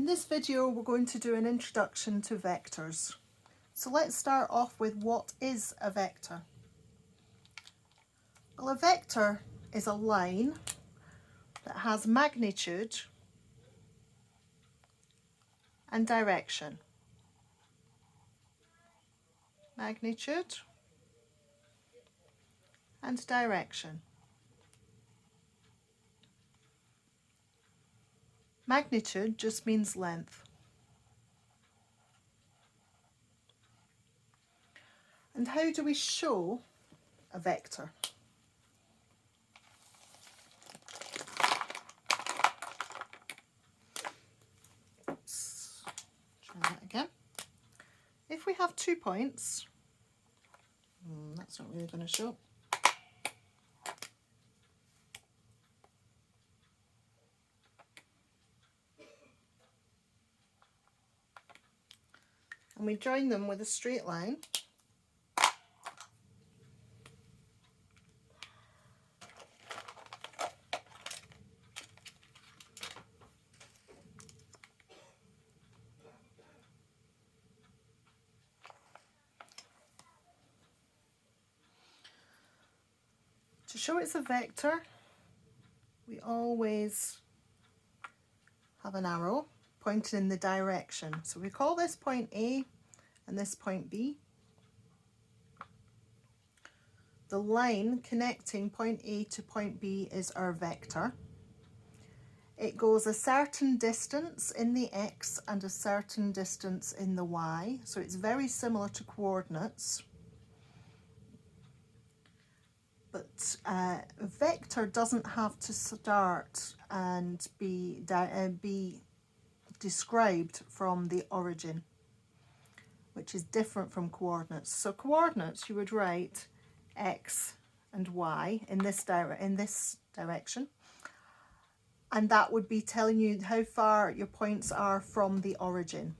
In this video we're going to do an introduction to vectors. So let's start off with what is a vector. Well, a vector is a line that has magnitude and direction. Magnitude and direction. Magnitude just means length. And how do we show a vector? Let's try that again. If we have 2 points, that's not really going to show. And we join them with a straight line. To show it's a vector, we always have an arrow pointing in the direction. So we call this point A and this point B. The line connecting point A to point B is our vector. It goes a certain distance in the x and a certain distance in the y, so it's very similar to coordinates. But a vector doesn't have to start and be described from the origin, which is different from coordinates. So coordinates, you would write x and y in this direction, and that would be telling you how far your points are from the origin.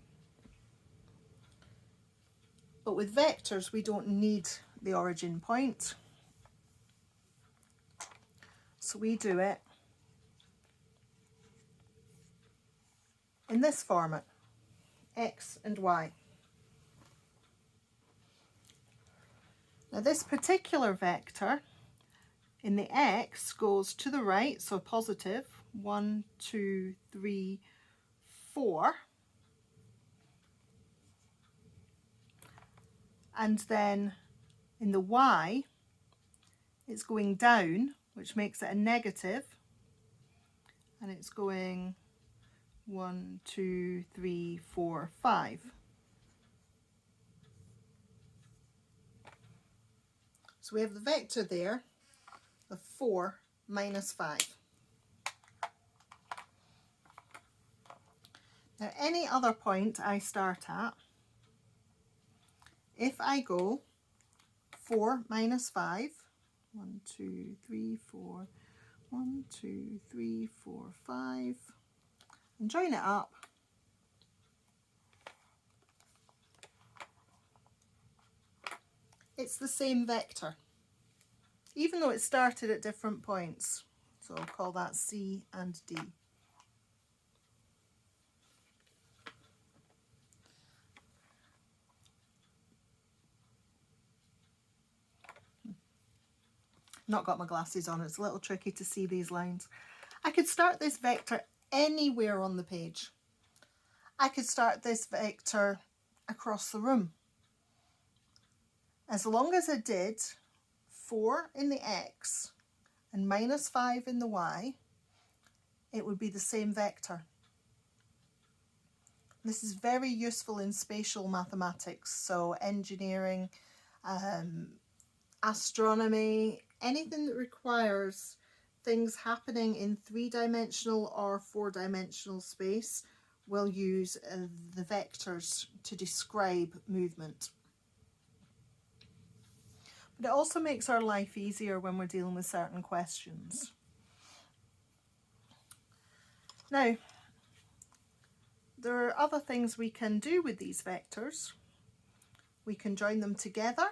But with vectors, we don't need the origin point. So we do it in this format, x and y. Now this particular vector in the x goes to the right, so positive, 1, 2, 3, 4. And then in the y, it's going down, which makes it a negative, and it's going 1, 2, 3, 4, 5. So we have the vector there of 4 minus 5. Now any other point I start at, if I go 4 minus 5, 1, 2, 3, 4, 1, 2, 3, 4, 5, and join it up, it's the same vector, even though it started at different points. So I'll call that C and D. Not got my glasses on, it's a little tricky to see these lines. I could start this vector anywhere on the page. I could start this vector across the room. As long as I did 4 in the x and minus 5 in the y, it would be the same vector. This is very useful in spatial mathematics, so engineering, astronomy, anything that requires things happening in 3-dimensional or 4-dimensional space will use the vectors to describe movement. But it also makes our life easier when we're dealing with certain questions. Now, there are other things we can do with these vectors. We can join them together.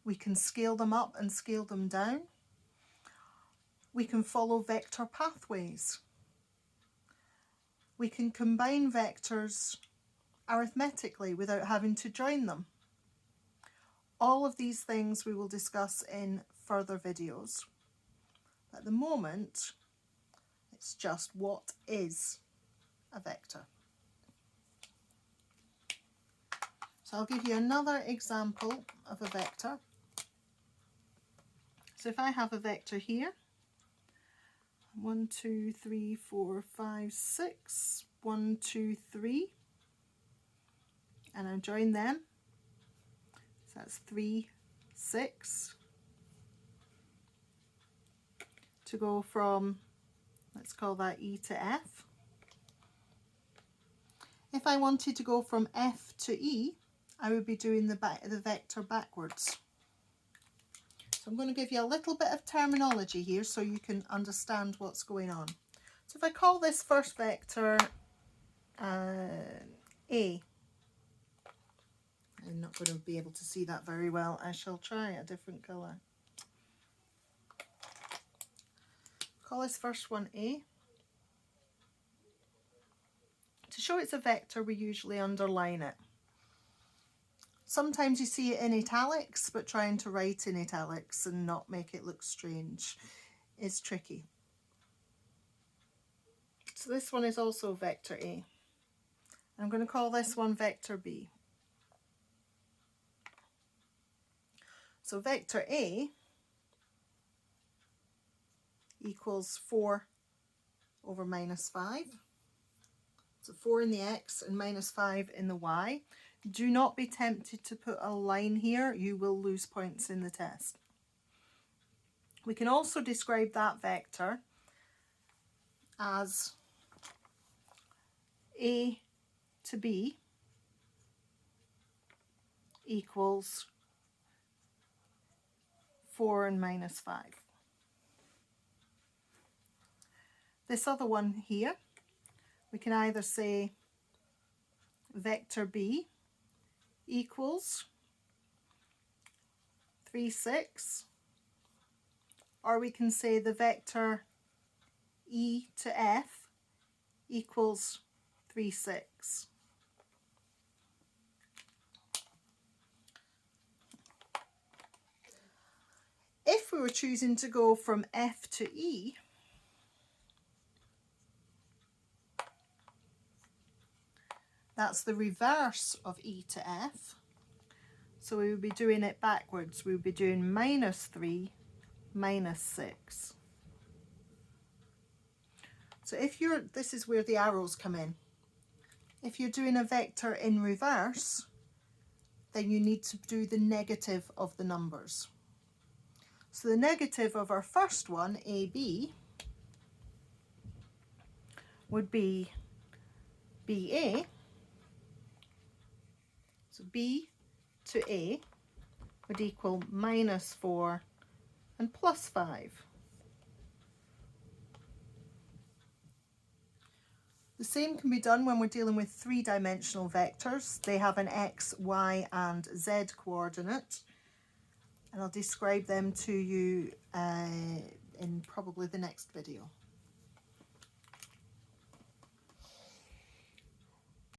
We can scale them up and scale them down. We can follow vector pathways. We can combine vectors arithmetically without having to join them. All of these things we will discuss in further videos. At the moment, it's just what is a vector. So I'll give you another example of a vector. So if I have a vector here, 1, 2, 3, 4, 5, 6, 1, 2, 3, and I join them, so that's 3, 6, to go from, let's call that E to F. If I wanted to go from F to E, I would be doing the vector backwards. So I'm going to give you a little bit of terminology here so you can understand what's going on. So if I call this first vector A, I'm not going to be able to see that very well. I shall try a different colour. Call this first one A. To show it's a vector, we usually underline it. Sometimes you see it in italics, but trying to write in italics and not make it look strange is tricky. So this one is also vector A. I'm going to call this one vector B. So vector A equals 4 over minus 5. So 4 in the x and minus 5 in the y. Do not be tempted to put a line here. You will lose points in the test. We can also describe that vector as A to B equals 4 and minus 5. This other one here, we can either say vector B equals 3, 6, or we can say the vector E to F equals 3, 6. If we were choosing to go from F to E, that's the reverse of E to F. So we would be doing it backwards. We would be doing minus 3, minus 6. So if you're, this is where the arrows come in. If you're doing a vector in reverse, then you need to do the negative of the numbers. So the negative of our first one, AB, would be BA. So B to A would equal minus 4 and plus 5. The same can be done when we're dealing with three-dimensional vectors. They have an x, y and z coordinate, and I'll describe them to you in probably the next video.